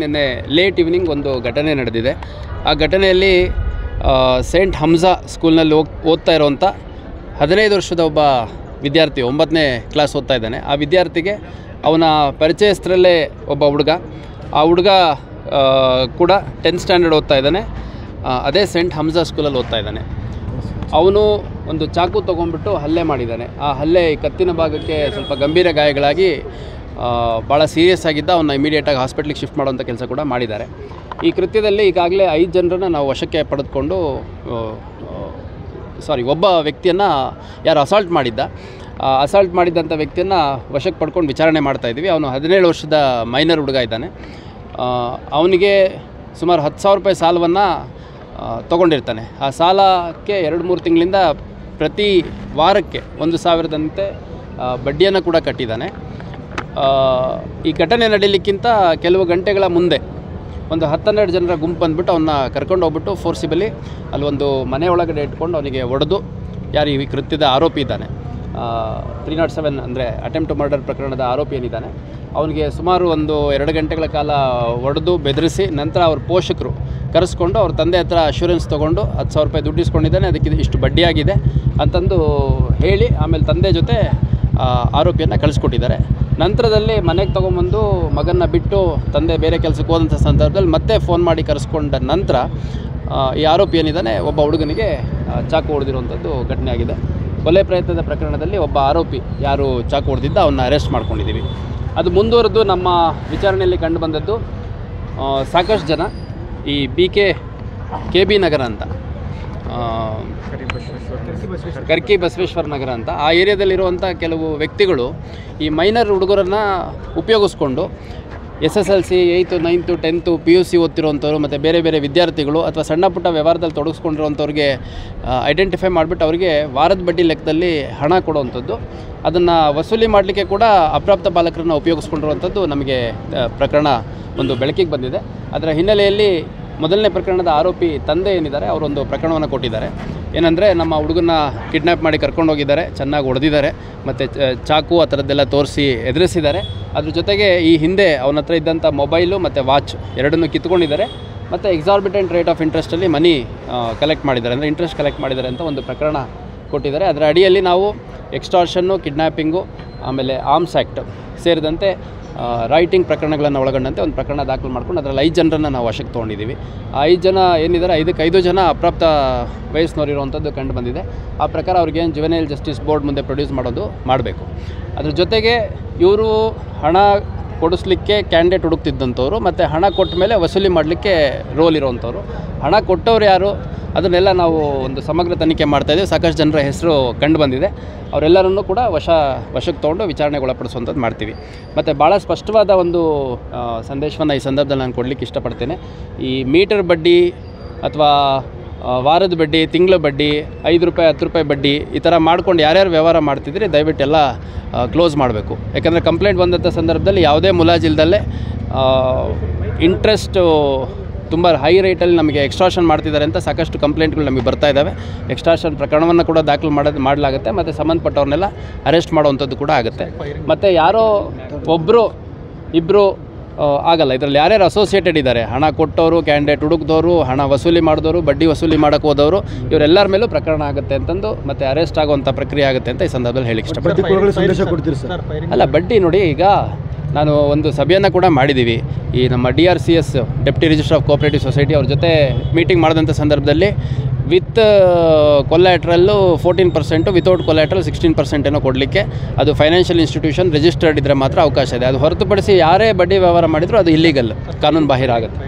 ನಿನ್ನೆ late evening ಒಂದು ಘಟನೆ ನಡೆದಿದೆ. ಆ ಘಟನೆಯಲ್ಲಿ ಸೇಂಟ್ ಹಮ್ಜಾ ಸ್ಕೂಲ್ನಲ್ಲಿ ಓದ್ತಾ ಇರೋವಂಥ 15 ವರ್ಷದ ಒಬ್ಬ ವಿದ್ಯಾರ್ಥಿ 9ನೇ ಕ್ಲಾಸ್ ಓದ್ತಾ ಇದ್ದಾನೆ. ಆ ವಿದ್ಯಾರ್ಥಿಗೆ ಅವನ ಪರಿಚಯಸ್ಥರಲ್ಲೇ ಒಬ್ಬ ಹುಡುಗ, ಆ ಹುಡುಗ ಕೂಡ 10th ಸ್ಟ್ಯಾಂಡರ್ಡ್ ಓದ್ತಾ ಇದ್ದಾನೆ. ಅದೇ ಸೇಂಟ್ ಹಮ್ಜಾ ಸ್ಕೂಲಲ್ಲಿ ಓದ್ತಾ ಇದ್ದಾನೆ. ಅವನು ಒಂದು ಚಾಕು ತೊಗೊಂಡ್ಬಿಟ್ಟು ಹಲ್ಲೆ ಮಾಡಿದ್ದಾನೆ. ಆ ಹಲ್ಲೆ ಕತ್ತಿನ ಭಾಗಕ್ಕೆ ಸ್ವಲ್ಪ ಗಂಭೀರ ಗಾಯಗಳಾಗಿ ಭಾಳ ಸೀರಿಯಸ್ ಆಗಿದ್ದ. ಅವನ್ನ ಇಮಿಡಿಯೇಟಾಗಿ ಹಾಸ್ಪಿಟ್ಲಿಗೆ ಶಿಫ್ಟ್ ಮಾಡೋಂಥ ಕೆಲಸ ಕೂಡ ಮಾಡಿದ್ದಾರೆ. ಈ ಕೃತ್ಯದಲ್ಲಿ ಈಗಾಗಲೇ 5 ಜನರನ್ನು ನಾವು ವಶಕ್ಕೆ ಪಡೆದುಕೊಂಡು ಒಬ್ಬ ವ್ಯಕ್ತಿಯನ್ನು ಯಾರು ಅಸಾಲ್ಟ್ ಮಾಡಿದ್ದಂಥ ವ್ಯಕ್ತಿಯನ್ನು ವಶಕ್ಕೆ ಪಡ್ಕೊಂಡು ವಿಚಾರಣೆ ಮಾಡ್ತಾಯಿದ್ದೀವಿ. ಅವನು 17 ವರ್ಷದ ಮೈನರ್ ಹುಡುಗ ಇದ್ದಾನೆ. ಅವನಿಗೆ ಸುಮಾರು 10,000 ರೂಪಾಯಿ ಸಾಲವನ್ನು ತೊಗೊಂಡಿರ್ತಾನೆ. ಆ ಸಾಲಕ್ಕೆ 2-3 ತಿಂಗಳಿಂದ ಪ್ರತಿ ವಾರಕ್ಕೆ 1,000ದಂತೆ ಬಡ್ಡಿಯನ್ನು ಕೂಡ ಕಟ್ಟಿದ್ದಾನೆ. ಈ ಘಟನೆ ನಡೀಲಿಕ್ಕಿಂತ ಕೆಲವು ಗಂಟೆಗಳ ಮುಂದೆ ಒಂದು 10-12 ಜನರ ಗುಂಪು ಬಂದುಬಿಟ್ಟು ಅವನ್ನ ಕರ್ಕೊಂಡು ಹೋಗ್ಬಿಟ್ಟು ಫೋರ್ಸಿಬಲಿ ಅಲ್ಲೊಂದು ಮನೆ ಒಳಗಡೆ ಇಟ್ಕೊಂಡು ಅವನಿಗೆ ಹೊಡೆದು, ಯಾರು ಈ ಕೃತ್ಯದ ಆರೋಪಿ ಇದ್ದಾನೆ 307 ಅಂದರೆ ಅಟೆಂಪ್ಟ್ ಟು ಮರ್ಡರ್ ಪ್ರಕರಣದ ಆರೋಪಿ ಏನಿದ್ದಾನೆ, ಅವನಿಗೆ ಸುಮಾರು ಒಂದು 2 ಗಂಟೆಗಳ ಕಾಲ ಹೊಡೆದು ಬೆದರಿಸಿ ನಂತರ ಅವ್ರ ಪೋಷಕರು ಕರೆಸ್ಕೊಂಡು ಅವ್ರ ತಂದೆ ಹತ್ರ ಅಶ್ಯೂರೆನ್ಸ್ ತೊಗೊಂಡು 10,000 ರೂಪಾಯಿ ದುಡ್ಡು ಇಸ್ಕೊಂಡಿದ್ದಾನೆ, ಅದಕ್ಕೆ ಇಷ್ಟು ಬಡ್ಡಿಯಾಗಿದೆ ಅಂತಂದು ಹೇಳಿ ಆಮೇಲೆ ತಂದೆ ಜೊತೆ ಆರೋಪಿಯನ್ನು ಕಳಿಸ್ಕೊಟ್ಟಿದ್ದಾರೆ. ನಂತರದಲ್ಲಿ ಮನೆಗೆ ತೊಗೊಂಬಂದು ಮಗನ್ನ ಬಿಟ್ಟು ತಂದೆ ಬೇರೆ ಕೆಲಸಕ್ಕೆ ಹೋದಂಥ ಸಂದರ್ಭದಲ್ಲಿ ಮತ್ತೆ ಫೋನ್ ಮಾಡಿ ಕರೆಸ್ಕೊಂಡ ನಂತರ ಈ ಆರೋಪಿ ಏನಿದ್ದಾನೆ ಒಬ್ಬ ಹುಡುಗನಿಗೆ ಚಾಕು ಹೊಡೆದಿರುವಂಥದ್ದು ಘಟನೆ ಆಗಿದೆ. ಕೊಲೆ ಪ್ರಯತ್ನದ ಪ್ರಕರಣದಲ್ಲಿ ಒಬ್ಬ ಆರೋಪಿ ಯಾರು ಚಾಕು ಹೊಡೆದಿದ್ದ ಅವನ್ನ ಅರೆಸ್ಟ್ ಮಾಡ್ಕೊಂಡಿದ್ದೀವಿ. ಅದು ಮುಂದುವರೆದು ನಮ್ಮ ವಿಚಾರಣೆಯಲ್ಲಿ ಕಂಡು ಬಂದದ್ದು ಸಾಕಷ್ಟು ಜನ ಈ KB ನಗರ ಅಂತ, ಕರ್ಕಿ ಬಸವೇಶ್ವರ ನಗರ ಅಂತ ಆ ಏರಿಯಾದಲ್ಲಿರುವಂಥ ಕೆಲವು ವ್ಯಕ್ತಿಗಳು ಈ ಮೈನರ್ ಹುಡುಗರನ್ನು ಉಪಯೋಗಿಸ್ಕೊಂಡು SSLC 8th 9th 10th PUC ಓದ್ತಿರೋವಂಥವ್ರು ಮತ್ತು ಬೇರೆ ಬೇರೆ ವಿದ್ಯಾರ್ಥಿಗಳು ಅಥವಾ ಸಣ್ಣ ಪುಟ್ಟ ವ್ಯವಹಾರದಲ್ಲಿ ತೊಡಗಿಸ್ಕೊಂಡಿರೋವಂಥವ್ರಿಗೆ ಐಡೆಂಟಿಫೈ ಮಾಡಿಬಿಟ್ಟು ಅವರಿಗೆ ವಾರದ ಬಡ್ಡಿ ಲೆಕ್ಕದಲ್ಲಿ ಹಣ ಕೊಡುವಂಥದ್ದು, ಅದನ್ನು ವಸೂಲಿ ಮಾಡಲಿಕ್ಕೆ ಕೂಡ ಅಪ್ರಾಪ್ತ ಬಾಲಕರನ್ನು ಉಪಯೋಗಿಸ್ಕೊಂಡಿರುವಂಥದ್ದು ನಮಗೆ ಪ್ರಕರಣ ಒಂದು ಬೆಳಕಿಗೆ ಬಂದಿದೆ. ಅದರ ಹಿನ್ನೆಲೆಯಲ್ಲಿ ಮೊದಲನೇ ಪ್ರಕರಣದ ಆರೋಪಿ ತಂದೆ ಏನಿದ್ದಾರೆ ಅವರೊಂದು ಪ್ರಕರಣವನ್ನು ಕೊಟ್ಟಿದ್ದಾರೆ. ಏನಂದರೆ ನಮ್ಮ ಹುಡುಗನ್ನ ಕಿಡ್ನ್ಯಾಪ್ ಮಾಡಿ ಕರ್ಕೊಂಡೋಗಿದ್ದಾರೆ, ಚೆನ್ನಾಗಿ ಹೊಡೆದಿದ್ದಾರೆ ಮತ್ತು ಚಾಕು ಆ ಥರದ್ದೆಲ್ಲ ತೋರಿಸಿ ಎದುರಿಸಿದ್ದಾರೆ. ಅದ್ರ ಜೊತೆಗೆ ಈ ಹಿಂದೆ ಅವನ ಹತ್ರ ಇದ್ದಂಥ ಮೊಬೈಲು ಮತ್ತು ವಾಚ್ ಎರಡನ್ನೂ ಕಿತ್ಕೊಂಡಿದ್ದಾರೆ ಮತ್ತು exorbitant rate of ಇಂಟ್ರೆಸ್ಟಲ್ಲಿ money collect ಮಾಡಿದ್ದಾರೆ, ಅಂದರೆ ಇಂಟ್ರೆಸ್ಟ್ ಕಲೆಕ್ಟ್ ಮಾಡಿದ್ದಾರೆ ಅಂತ ಒಂದು ಪ್ರಕರಣ ಕೊಟ್ಟಿದ್ದಾರೆ. ಅದರ ಅಡಿಯಲ್ಲಿ ನಾವು ಎಕ್ಸ್ಟಾರ್ಷನ್ನು, ಕಿಡ್ನ್ಯಾಪಿಂಗು, ಆಮೇಲೆ ಆರ್ಮ್ಸ್ ಆ್ಯಕ್ಟ್ ಸೇರಿದಂತೆ ರೈಟಿಂಗ್ ಪ್ರಕರಣಗಳನ್ನು ಒಳಗೊಂಡಂತೆ ಒಂದು ಪ್ರಕರಣ ದಾಖಲು ಮಾಡ್ಕೊಂಡು ಅದರಲ್ಲಿ 5 ಜನರನ್ನು ನಾವು ವಶಕ್ಕೆ ತೊಗೊಂಡಿದ್ದೀವಿ. ಆ 5 ಜನ ಏನಿದ್ದಾರೆ 5 ಜನ ಅಪ್ರಾಪ್ತ ವಯಸ್ಸಿನವರಿರುವಂಥದ್ದು ಕಂಡು ಬಂದಿದೆ. ಆ ಪ್ರಕಾರ ಅವ್ರಿಗೇನು ಜುವೆನೈಲ್ ಜಸ್ಟಿಸ್ ಬೋರ್ಡ್ ಮುಂದೆ ಪ್ರೊಡ್ಯೂಸ್ ಮಾಡಬೇಕು. ಅದ್ರ ಜೊತೆಗೆ ಇವರು ಹಣ ಕೊಡಿಸ್ಲಿಕ್ಕೆ ಕ್ಯಾಂಡಿಡೇಟ್ ಹುಡುಕ್ತಿದ್ದಂಥವ್ರು ಮತ್ತು ಹಣ ಕೊಟ್ಟ ಮೇಲೆ ವಸೂಲಿ ಮಾಡಲಿಕ್ಕೆ ರೋಲ್ ಇರೋವಂಥವ್ರು. ಹಣ ಕೊಟ್ಟವ್ರು ಯಾರು ಅದನ್ನೆಲ್ಲ ನಾವು ಒಂದು ಸಮಗ್ರ ತನಿಖೆ ಮಾಡ್ತಾಯಿದ್ದೀವಿ. ಸಾಕಷ್ಟು ಜನರ ಹೆಸರು ಕಂಡು ಬಂದಿದೆ. ಅವರೆಲ್ಲರನ್ನೂ ಕೂಡ ವಶಕ್ಕೆ ತೊಗೊಂಡು ವಿಚಾರಣೆಗೆ ಒಳಪಡಿಸುವಂಥದ್ದು ಮಾಡ್ತೀವಿ. ಮತ್ತು ಭಾಳ ಸ್ಪಷ್ಟವಾದ ಒಂದು ಸಂದೇಶವನ್ನು ಈ ಸಂದರ್ಭದಲ್ಲಿ ನಾನು ಕೊಡಲಿಕ್ಕೆ ಇಷ್ಟಪಡ್ತೇನೆ. ಈ ಮೀಟರ್ ಬಡ್ಡಿ ಅಥವಾ ವಾರದ ಬಡ್ಡಿ, ತಿಂಗಳ ಬಡ್ಡಿ, 5 ರೂಪಾಯಿ 10 ರೂಪಾಯಿ ಬಡ್ಡಿ ಈ ಥರ ಮಾಡ್ಕೊಂಡು ಯಾರ್ಯಾರು ವ್ಯವಹಾರ ಮಾಡ್ತಿದ್ರಿ ದಯವಿಟ್ಟು ಎಲ್ಲ ಕ್ಲೋಸ್ ಮಾಡಬೇಕು. ಯಾಕಂದರೆ ಕಂಪ್ಲೇಂಟ್ ಬಂದಂಥ ಸಂದರ್ಭದಲ್ಲಿ ಯಾವುದೇ ಮುಲಾಜಿಲ್ದಲ್ಲೇ ಇಂಟ್ರೆಸ್ಟು ತುಂಬ ಹೈ ರೇಟಲ್ಲಿ ನಮಗೆ ಎಕ್ಸ್ಟ್ರಾಷನ್ ಮಾಡ್ತಿದ್ದಾರೆ ಅಂತ ಸಾಕಷ್ಟು ಕಂಪ್ಲೇಂಟ್ಗಳು ನಮಗೆ ಬರ್ತಾ ಇದ್ದಾವೆ. ಎಕ್ಸ್ಟ್ರಾಷನ್ ಪ್ರಕರಣವನ್ನು ಕೂಡ ದಾಖಲು ಮಾಡಲಾಗುತ್ತೆ ಮತ್ತು ಸಂಬಂಧಪಟ್ಟವ್ರನ್ನೆಲ್ಲ ಅರೆಸ್ಟ್ ಮಾಡುವಂಥದ್ದು ಕೂಡ ಆಗುತ್ತೆ. ಮತ್ತು ಯಾರೋ ಒಬ್ಬರು ಇಬ್ಬರು ಆಗಲ್ಲ, ಇದರಲ್ಲಿ ಯಾರ್ಯಾರು ಅಸೋಸಿಯೇಟೆಡ್ ಇದ್ದಾರೆ, ಹಣ ಕೊಟ್ಟವರು, ಕ್ಯಾಂಡಿಡೇಟ್ ಹುಡುಕ್ದವರು, ಹಣ ವಸೂಲಿ ಮಾಡಿದವರು, ಬಡ್ಡಿ ವಸೂಲಿ ಮಾಡೋಕ್ಕೆ ಹೋದವರು, ಇವರೆಲ್ಲರ ಮೇಲೂ ಪ್ರಕರಣ ಆಗುತ್ತೆ ಅಂತಂದು ಮತ್ತು ಅರೆಸ್ಟ್ ಆಗುವಂಥ ಪ್ರಕ್ರಿಯೆ ಆಗುತ್ತೆ ಅಂತ ಈ ಸಂದರ್ಭದಲ್ಲಿ ಹೇಳಿಕ್ಕೆ ಇಷ್ಟಪಡ್ತೀನಿ. ಅಲ್ಲ, ಬಡ್ಡಿ ನೋಡಿ, ಈಗ ನಾನು ಒಂದು ಸಭೆಯನ್ನು ಕೂಡ ಮಾಡಿದ್ದೀವಿ. ಈ ನಮ್ಮ DRCS deputy registrar of cooperative society ಅವ್ರ ಜೊತೆ ಮೀಟಿಂಗ್ ಮಾಡಿದಂಥ ಸಂದರ್ಭದಲ್ಲಿ ವಿತ್ ಕೊಲ್ಯಾಟ್ರಲ್ಲು 14%, ವಿತೌಟ್ ಕೊಲ್ಯಾಟ್ರಲ್ 16% ಏನೋ ಕೊಡಲಿಕ್ಕೆ, ಅದು ಫೈನಾನ್ಷಿಯಲ್ ಇನ್ಸ್ಟಿಟ್ಯೂಷನ್ ರಿಜಿಸ್ಟರ್ಡ್ ಇದ್ದರೆ ಮಾತ್ರ ಅವಕಾಶ ಇದೆ. ಅದು ಹೊರತುಪಡಿಸಿ ಯಾರೇ ಬಡ್ಡಿ ವ್ಯವಹಾರ ಮಾಡಿದರೂ ಅದು ಇಲ್ಲೀಗಲ್, ಕಾನೂನು ಬಾಹಿರ ಆಗುತ್ತೆ.